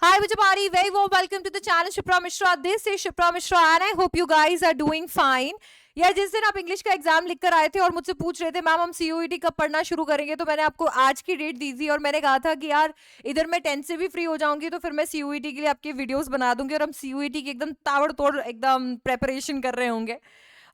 Hi, Vijaypari. Very warm welcome to the channel Shipra Mishra. This is Shipra Mishra and I hope you guys are doing fine. यार जिस दिन आप English का exam लिख कर आए थे और मुझसे पूछ रहे थे मैम हम सीयूईटी कब पढ़ना शुरू करेंगे, तो मैंने आपको आज की डेट दी थी और मैंने कहा था कि यार इधर मैं 10 से भी फ्री हो जाऊंगी तो फिर मैं सीयूईटी के लिए आपके वीडियोस बना दूंगी और हम सीयूईटी की एकदम ताबड़तोड़ एकदम प्रेपरेशन कर रहे होंगे।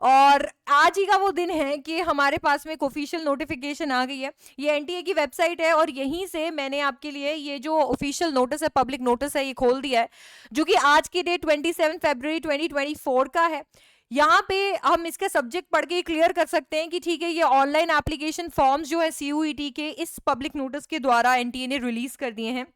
और आज ही का वो दिन है कि हमारे पास में एक ऑफिशियल नोटिफिकेशन आ गई है। ये एनटीए की वेबसाइट है और यहीं से मैंने आपके लिए ये जो ऑफिशियल नोटिस है, पब्लिक नोटिस है, ये खोल दिया है, जो कि आज की डेट 27 फरवरी 2024 का है। यहाँ पे हम इसका सब्जेक्ट पढ़ के क्लियर कर सकते हैं कि ठीक है, ये ऑनलाइन एप्लीकेशन फॉर्म्स जो है सीयूईटी के इस पब्लिक नोटिस के द्वारा एनटीए ने रिलीज कर दिए हैं।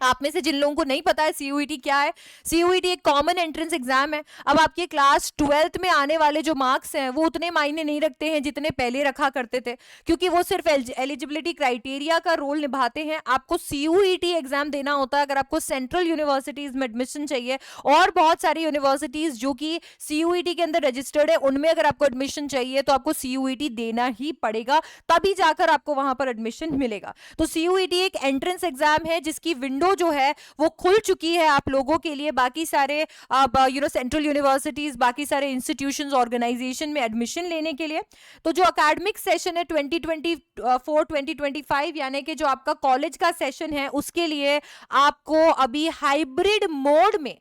आप में से जिन लोगों को नहीं पता है सीयूईटी क्या है, सीयूईटी एक कॉमन एंट्रेंस एग्जाम है। अब आपके क्लास 12th में आने वाले जो मार्क्स हैं वो उतने मायने नहीं रखते हैं जितने पहले रखा करते थे, क्योंकि वो सिर्फ एलिजिबिलिटी क्राइटेरिया का रोल निभाते हैं। आपको सीयूईटी एग्जाम देना होता है अगर आपको सेंट्रल यूनिवर्सिटीज में एडमिशन चाहिए, और बहुत सारी यूनिवर्सिटीज जो कि सीयूईटी के अंदर रजिस्टर्ड है उनमें अगर आपको एडमिशन चाहिए तो आपको सीयूईटी देना ही पड़ेगा, तभी जाकर आपको वहां पर एडमिशन मिलेगा। तो सीयूईटी एक एंट्रेंस एग्जाम है जिसकी विंडो जो है वो खुल चुकी है आप लोगों के लिए। बाकी सारे सेंट्रल यूनिवर्सिटीज, बाकी सारे इंस्टीट्यूशंस, ऑर्गेनाइजेशन में एडमिशन लेने के लिए। तो जो एकेडमिक सेशन है 2024-2025 यानी कि जो आपका कॉलेज का सेशन है उसके लिए आपको अभी हाइब्रिड मोड में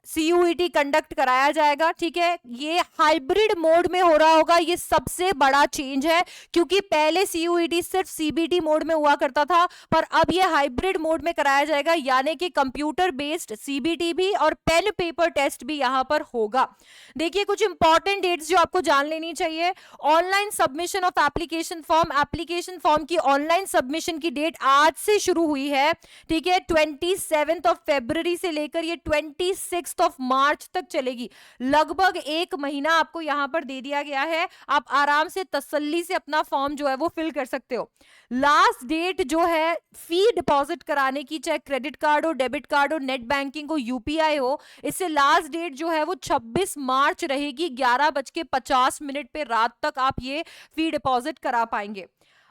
सीयूईटी कंडक्ट कराया जाएगा। ठीक है, ये हाइब्रिड मोड में हो रहा होगा, ये सबसे बड़ा चेंज है, क्योंकि पहले सीयूईटी सिर्फ सीबीटी मोड में हुआ करता था, पर अब ये हाइब्रिड मोड में कराया जाएगा, यानी कि कंप्यूटर बेस्ड सीबीटी भी और पेन पेपर टेस्ट भी यहां पर होगा। देखिए कुछ इंपॉर्टेंट डेट्स जो आपको जान लेनी चाहिए। Online submission of application form की ऑनलाइन सबमिशन की डेट आज से शुरू हुई है। ठीक है, 27 फरवरी से लेकर ये 26 मार्च तक चलेगी। लगभग एक महीना आपको यहां पर दे दिया गया है, आप आराम से तसल्ली से अपना फॉर्म जो है वो फिल कर सकते हो। लास्ट डेट जो है फी डिपॉजिट कराने की, चाहे क्रेडिट कार्ड हो, डेबिट कार्ड हो, नेट बैंकिंग हो, यूपीआई हो, इससे लास्ट डेट जो है वो 26 मार्च रहेगी। 11:50 पे रात तक आप ये फी डिपॉजिट करा पाएंगे।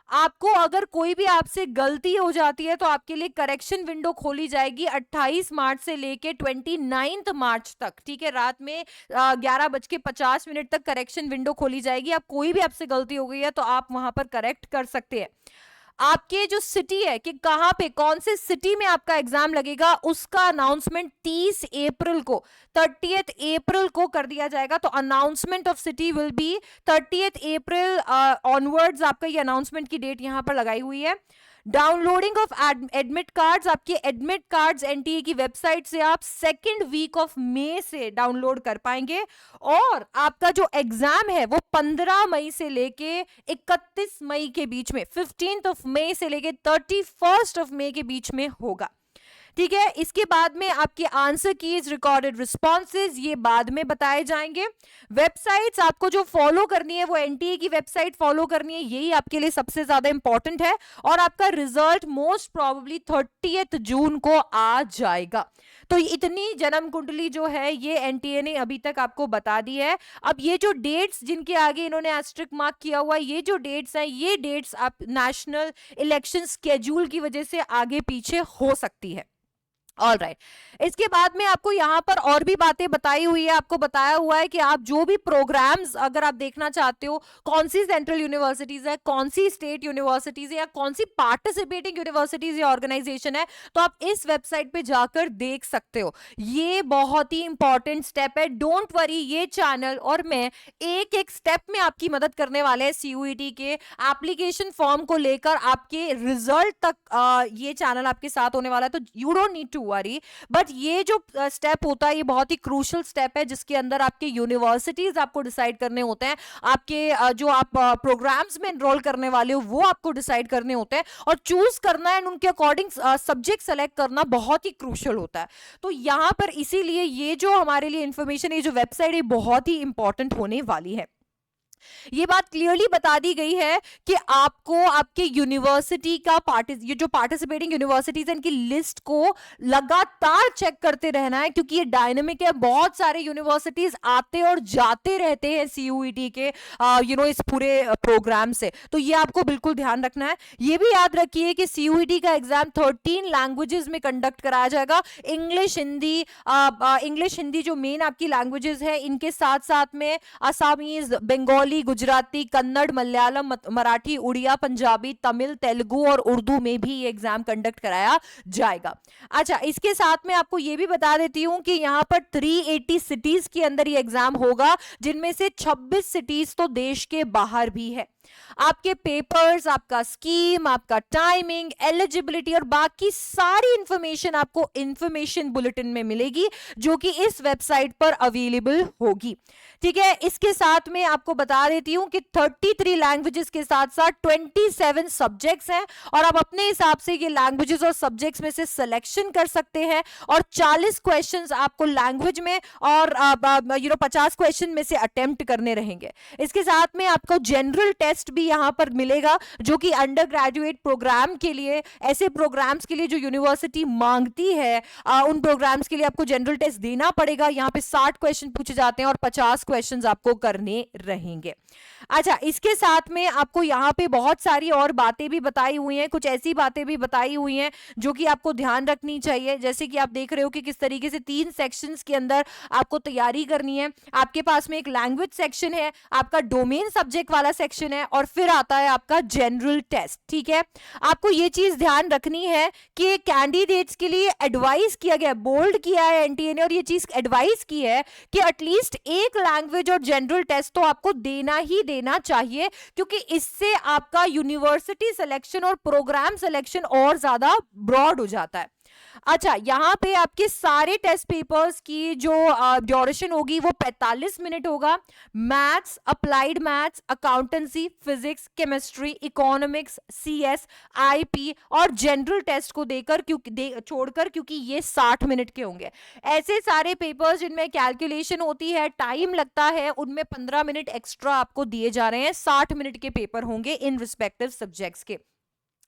आपको अगर कोई भी आपसे गलती हो जाती है तो आपके लिए करेक्शन विंडो खोली जाएगी 28 मार्च से लेके 29 मार्च तक। ठीक है, रात में 11:50 तक करेक्शन विंडो खोली जाएगी। आप कोई भी आपसे गलती हो गई है तो आप वहां पर करेक्ट कर सकते हैं। आपके जो सिटी है कि कहां पे, कौन से सिटी में आपका एग्जाम लगेगा, उसका अनाउंसमेंट 30 अप्रैल को, 30th अप्रैल को कर दिया जाएगा। तो announcement of city will be 30th April onwards. आपका ये अनाउंसमेंट की डेट यहां पर लगाई हुई है। डाउनलोडिंग ऑफ एडमिट कार्ड्स, आपके एडमिट कार्ड्स एनटीए की वेबसाइट से आप 2nd वीक ऑफ मई से डाउनलोड कर पाएंगे। और आपका जो एग्जाम है वो 15 मई से लेके 31 मई के बीच में, 15th मई से लेके 31st मई के बीच में होगा। ठीक है, इसके बाद में आपके आंसर कीज, रिकॉर्डेड रिस्पॉन्सेज, ये बाद में बताए जाएंगे। वेबसाइट्स आपको जो फॉलो करनी है वो एनटीए की वेबसाइट फॉलो करनी है, यही आपके लिए सबसे ज्यादा इंपॉर्टेंट है। और आपका रिजल्ट मोस्ट प्रोबेबली 30 जून को आ जाएगा। तो इतनी जन्म कुंडली जो है ये एनटीए ने अभी तक आपको बता दी है। अब ये जो डेट्स जिनके आगे इन्होंने एस्ट्रिक मार्क किया हुआ है, ये जो डेट्स हैं, ये डेट्स आप नेशनल इलेक्शन स्केड्यूल की वजह से आगे पीछे हो सकती है। ऑल राइट, इसके बाद में आपको यहाँ पर और भी बातें बताई हुई है। आपको बताया हुआ है कि आप जो भी प्रोग्राम्स अगर आप देखना चाहते हो, कौन सी सेंट्रल यूनिवर्सिटीज है, कौन सी स्टेट यूनिवर्सिटीज है, या कौन सी पार्टिसिपेटिंग यूनिवर्सिटीज या ऑर्गेनाइजेशन है, तो आप इस वेबसाइट पे जाकर देख सकते हो। ये बहुत ही इंपॉर्टेंट स्टेप है। डोंट वरी, ये चैनल और मैं एक एक स्टेप में आपकी मदद करने वाले हैं सीयूईटी के एप्लीकेशन फॉर्म को लेकर आपके रिजल्ट तक। ये चैनल आपके साथ होने वाला है, तो you don't need to worry. But ये जो स्टेप होता है ये बहुत ही क्रूशियल स्टेप है, जिसके अंदर आपके यूनिवर्सिटीज आपको डिसाइड करने होते हैं, आपके जो आप प्रोग्राम्स में एनरोल करने वाले हो वो आपको डिसाइड करने होते हैं, और चूज करना एंड उनके अकॉर्डिंग सब्जेक्ट सेलेक्ट करना बहुत ही क्रूशियल होता है। तो यहां पर इसीलिए ये जो हमारे लिए इंफॉर्मेशन, ये जो वेबसाइट है बहुत ही इंपॉर्टेंट होने वाली है। ये बात क्लियरली बता दी गई है कि आपको आपके यूनिवर्सिटी का ये जो पार्टिसिपेटिंग यूनिवर्सिटीज है इनकी लिस्ट को लगातार चेक करते रहना है, क्योंकि ये डायनेमिक है, बहुत सारे यूनिवर्सिटीज आते और जाते रहते हैं सीयूईटी के इस पूरे प्रोग्राम से। तो ये आपको बिल्कुल ध्यान रखना है। ये भी याद रखिए कि सीयूईटी का एग्जाम 13 लैंग्वेजेस में कंडक्ट कराया जाएगा। इंग्लिश हिंदी जो मेन आपकी लैंग्वेजेस है, इनके साथ साथ में असमीज, बंगाली, गुजराती, कन्नड़, मलयालम, मराठी, उड़िया, पंजाबी, तमिल, तेलुगु और उर्दू में भी ये एग्जाम कंडक्ट कराया जाएगा। अच्छा, इसके साथ में आपको ये भी बता देती हूं कि यहाँ पर 380 सिटीज के अंदर ये एग्जाम होगा, जिनमें से 26 सिटीज तो देश के बाहर भी है। आपके पेपर्स, आपका स्कीम, आपका टाइमिंग, एलिजिबिलिटी और बाकी सारी इंफॉर्मेशन आपको इंफॉर्मेशन बुलेटिन में मिलेगी, जो कि इस वेबसाइट पर अवेलेबल होगी। ठीक है, इसके साथ में आपको बता देती हूं कि 33 लैंग्वेजेस के साथ साथ 27 सब्जेक्ट्स हैं, और आप अपने हिसाब से ये लैंग्वेजेस और सब्जेक्ट्स में से सिलेक्शन कर सकते हैं, और 40 क्वेश्चंस आपको लैंग्वेज में और 50 क्वेश्चन में से अटेम्प्ट करने रहेंगे। इसके साथ में आपको जनरल टेस्ट भी यहां पर मिलेगा, जो कि अंडर ग्रेजुएट प्रोग्राम के लिए, ऐसे प्रोग्राम्स के लिए जो यूनिवर्सिटी मांगती है, उन प्रोग्राम्स के लिए आपको जनरल टेस्ट देना पड़ेगा। यहां पे 60 क्वेश्चन पूछे जाते हैं और 50 क्वेश्चंस आपको करने रहेंगे। अच्छा, इसके साथ में आपको यहाँ पे बहुत सारी और बातें भी बताई हुई हैं, कुछ ऐसी बातें भी बताई हुई हैं जो कि आपको ध्यान रखनी चाहिए। जैसे कि आप देख रहे हो कि किस तरीके से 3 सेक्शंस के अंदर आपको तैयारी करनी है। आपके पास में एक लैंग्वेज सेक्शन है, आपका डोमेन सब्जेक्ट वाला सेक्शन है, और फिर आता है आपका जनरल टेस्ट। ठीक है, आपको ये चीज ध्यान रखनी है कि कैंडिडेट्स के लिए एडवाइस किया गया, बोल्ड किया है एनटीए ने, और ये चीज एडवाइस की है कि एटलीस्ट एक लैंग्वेज और जनरल टेस्ट तो आपको देना ही देना चाहिए, क्योंकि इससे आपका यूनिवर्सिटी सिलेक्शन और प्रोग्राम सिलेक्शन और ज्यादा ब्रॉड हो जाता है। अच्छा, यहाँ पे आपके सारे टेस्ट पेपर्स की जो ड्यूरेशन होगी वो 45 मिनट होगा। Maths, applied maths, accountancy, physics, chemistry, economics, CS, IP और जनरल टेस्ट को देकर छोड़कर, क्योंकि ये 60 मिनट के होंगे। ऐसे सारे पेपर्स जिनमें कैलकुलेशन होती है, टाइम लगता है, उनमें 15 मिनट एक्स्ट्रा आपको दिए जा रहे हैं। 60 मिनट के पेपर होंगे इन रिस्पेक्टिव सब्जेक्ट्स के।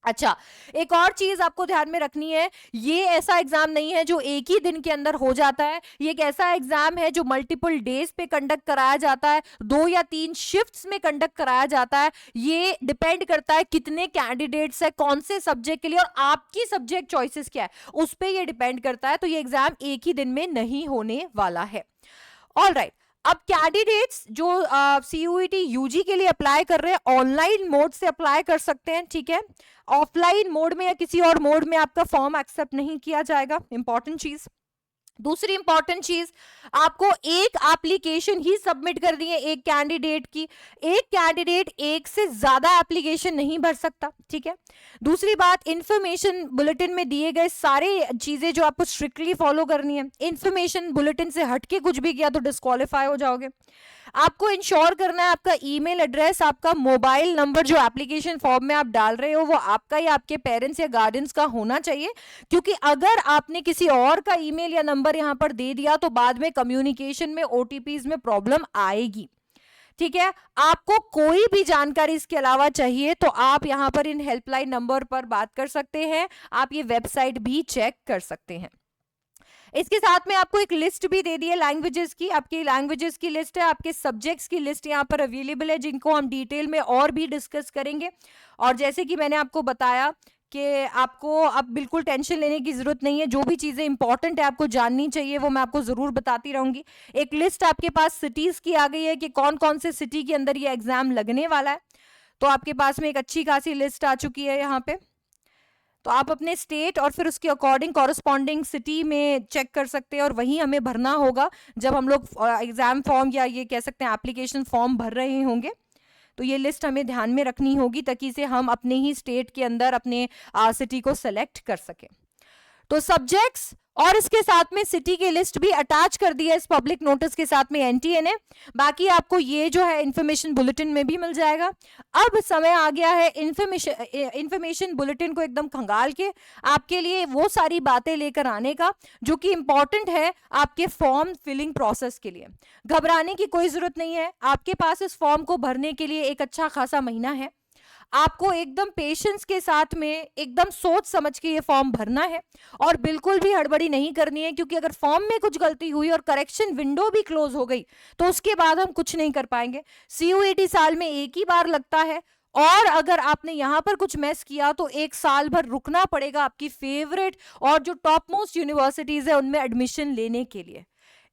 अच्छा, एक और चीज आपको ध्यान में रखनी है, ये ऐसा एग्जाम नहीं है जो एक ही दिन के अंदर हो जाता है। ये एक ऐसा एग्जाम है जो मल्टीपल डेज पे कंडक्ट कराया जाता है, 2 या 3 शिफ्ट्स में कंडक्ट कराया जाता है। ये डिपेंड करता है कितने कैंडिडेट्स है, कौन से सब्जेक्ट के लिए, और आपकी सब्जेक्ट चॉइसेस क्या है, उस पर यह डिपेंड करता है। तो ये एग्जाम एक ही दिन में नहीं होने वाला है। ऑलराइट, अब कैंडिडेट्स जो सीयूईटी यूजी के लिए अप्लाई कर रहे हैं, ऑनलाइन मोड से अप्लाई कर सकते हैं। ठीक है, ऑफलाइन मोड में या किसी और मोड में आपका फॉर्म एक्सेप्ट नहीं किया जाएगा। इंपॉर्टेंट चीज। दूसरी इंपॉर्टेंट चीज, आपको एक एप्लीकेशन ही सबमिट करनी है एक कैंडिडेट की। एक कैंडिडेट एक से ज्यादा एप्लीकेशन नहीं भर सकता। ठीक है, दूसरी बात, इंफॉर्मेशन बुलेटिन में दिए गए सारे चीजें जो आपको स्ट्रिक्टली फॉलो करनी है। इंफॉर्मेशन बुलेटिन से हटके कुछ भी किया तो डिस्क्वालीफाई हो जाओगे। आपको इंश्योर करना है आपका ईमेल एड्रेस, आपका मोबाइल नंबर जो एप्लीकेशन फॉर्म में आप डाल रहे हो वो आपका या आपके पेरेंट्स या गार्डियंस का होना चाहिए, क्योंकि अगर आपने किसी और का ईमेल या नंबर यहां पर दे दिया तो बाद में कम्युनिकेशन में, ओटीपीज में प्रॉब्लम आएगी। ठीक है, आपको कोई भी जानकारी इसके अलावा चाहिए तो आप यहां पर इन हेल्पलाइन नंबर पर बात कर सकते हैं। आप ये वेबसाइट भी चेक कर सकते हैं। इसके साथ में आपको एक लिस्ट भी दे दी है लैंग्वेजेस की। आपकी लैंग्वेजेस की लिस्ट है, आपके सब्जेक्ट्स की लिस्ट यहाँ पर अवेलेबल है, जिनको हम डिटेल में और भी डिस्कस करेंगे। और जैसे कि मैंने आपको बताया कि आपको अब बिल्कुल टेंशन लेने की जरूरत नहीं है। जो भी चीजें इंपॉर्टेंट है आपको जाननी चाहिए वो मैं आपको जरूर बताती रहूंगी। एक लिस्ट आपके पास सिटीज की आ गई है कि कौन कौन से सिटी के अंदर ये एग्जाम लगने वाला है। तो आपके पास में एक अच्छी खासी लिस्ट आ चुकी है यहाँ पे। तो आप अपने स्टेट और फिर उसके अकॉर्डिंग कॉरस्पॉन्डिंग सिटी में चेक कर सकते हैं, और वहीं हमें भरना होगा जब हम लोग एग्जाम फॉर्म या ये कह सकते हैं एप्लीकेशन फॉर्म भर रहे होंगे। तो ये लिस्ट हमें ध्यान में रखनी होगी ताकि से हम अपने ही स्टेट के अंदर अपने सिटी को सेलेक्ट कर सकें। तो सब्जेक्ट्स और इसके साथ में सिटी की लिस्ट भी अटैच कर दी है इस पब्लिक नोटिस के साथ में एनटीए ने। बाकी आपको ये जो है इंफॉर्मेशन बुलेटिन में भी मिल जाएगा। अब समय आ गया है इंफॉर्मेशन बुलेटिन को एकदम खंगाल के आपके लिए वो सारी बातें लेकर आने का जो कि इंपॉर्टेंट है आपके फॉर्म फिलिंग प्रोसेस के लिए। घबराने की कोई जरूरत नहीं है, आपके पास इस फॉर्म को भरने के लिए एक अच्छा खासा महीना है। आपको एकदम पेशेंस के साथ में एकदम सोच समझ के ये फॉर्म भरना है और बिल्कुल भी हड़बड़ी नहीं करनी है, क्योंकि अगर फॉर्म में कुछ गलती हुई और करेक्शन विंडो भी क्लोज हो गई तो उसके बाद हम कुछ नहीं कर पाएंगे। सीयूईटी साल में एक ही बार लगता है और अगर आपने यहां पर कुछ मैस किया तो एक साल भर रुकना पड़ेगा आपकी फेवरेट और जो टॉप मोस्ट यूनिवर्सिटीज है उनमें एडमिशन लेने के लिए।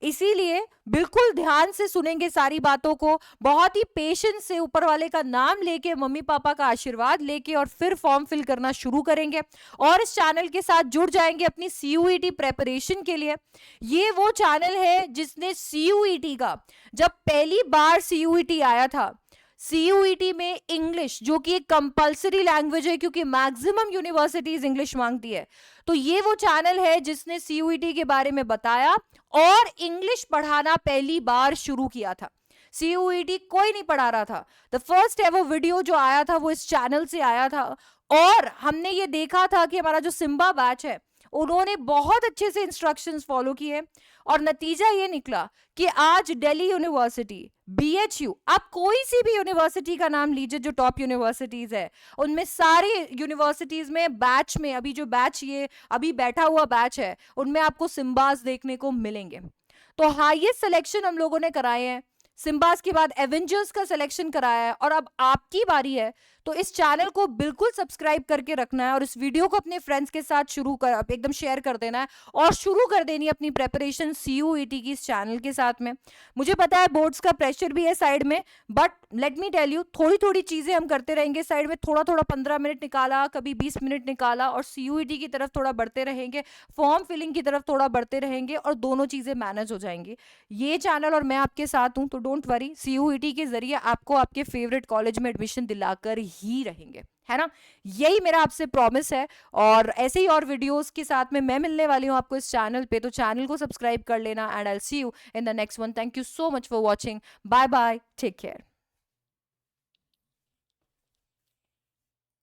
इसीलिए बिल्कुल ध्यान से सुनेंगे सारी बातों को, बहुत ही पेशेंस से ऊपर वाले का नाम लेके, मम्मी पापा का आशीर्वाद लेके और फिर फॉर्म फिल करना शुरू करेंगे और इस चैनल के साथ जुड़ जाएंगे अपनी सीयूईटी प्रेपरेशन के लिए। ये वो चैनल है जिसने सीयूईटी का, जब पहली बार सीयूईटी आया था, सीयूईटी में इंग्लिश जो कि एक कंपलसरी लैंग्वेज है क्योंकि मैक्सिमम यूनिवर्सिटीज इंग्लिश मांगती है, तो ये वो चैनल है जिसने सीयूईटी के बारे में बताया और इंग्लिश पढ़ाना पहली बार शुरू किया था। सीयूईटी कोई नहीं पढ़ा रहा था। द फर्स्ट एवर वीडियो जो आया था वो इस चैनल से आया था और हमने ये देखा था कि हमारा जो सिम्बा बैच है उन्होंने बहुत अच्छे से इंस्ट्रक्शंस फॉलो किए और नतीजा ये निकला कि आज दिल्ली यूनिवर्सिटी, बीएचयू, आप कोई सी भी यूनिवर्सिटी का नाम लीजिए जो टॉप यूनिवर्सिटीज है, उनमें सारी यूनिवर्सिटीज में बैच में अभी जो बैच ये अभी बैठा हुआ बैच है उनमें आपको सिम्बास देखने को मिलेंगे। तो हाईएस्ट सिलेक्शन हम लोगों ने कराए हैं, सिम्बास के बाद एवेंजर्स का सिलेक्शन कराया है और अब आपकी बारी है। तो इस चैनल को बिल्कुल सब्सक्राइब करके रखना है और इस वीडियो को अपने फ्रेंड्स के साथ शुरू कर एकदम शेयर कर देना है और शुरू कर देनी है अपनी प्रेपरेशन सीयूईटी की इस चैनल के साथ में। मुझे पता है बोर्ड्स का प्रेशर भी है साइड में, but let me tell you, थोड़ी थोड़ी चीजें हम करते रहेंगे साइड में, थोड़ा थोड़ा 15 मिनट निकाला, कभी 20 मिनट निकाला और सीयूईटी की तरफ थोड़ा बढ़ते रहेंगे, फॉर्म फिलिंग की तरफ थोड़ा बढ़ते रहेंगे और दोनों चीजें मैनेज हो जाएंगी। ये चैनल और मैं आपके साथ हूं, तो डोंट वरी, सीयूईटी के जरिए आपको आपके फेवरेट कॉलेज में एडमिशन दिलाकर ही रहेंगे, है ना। यही मेरा आपसे प्रॉमिस है और ऐसे ही और वीडियोस के साथ में मैं मिलने वाली हूं आपको इस चैनल पे, तो चैनल को सब्सक्राइब कर लेना and I will see you in the next one. Thank you so much for watching, bye bye, take care.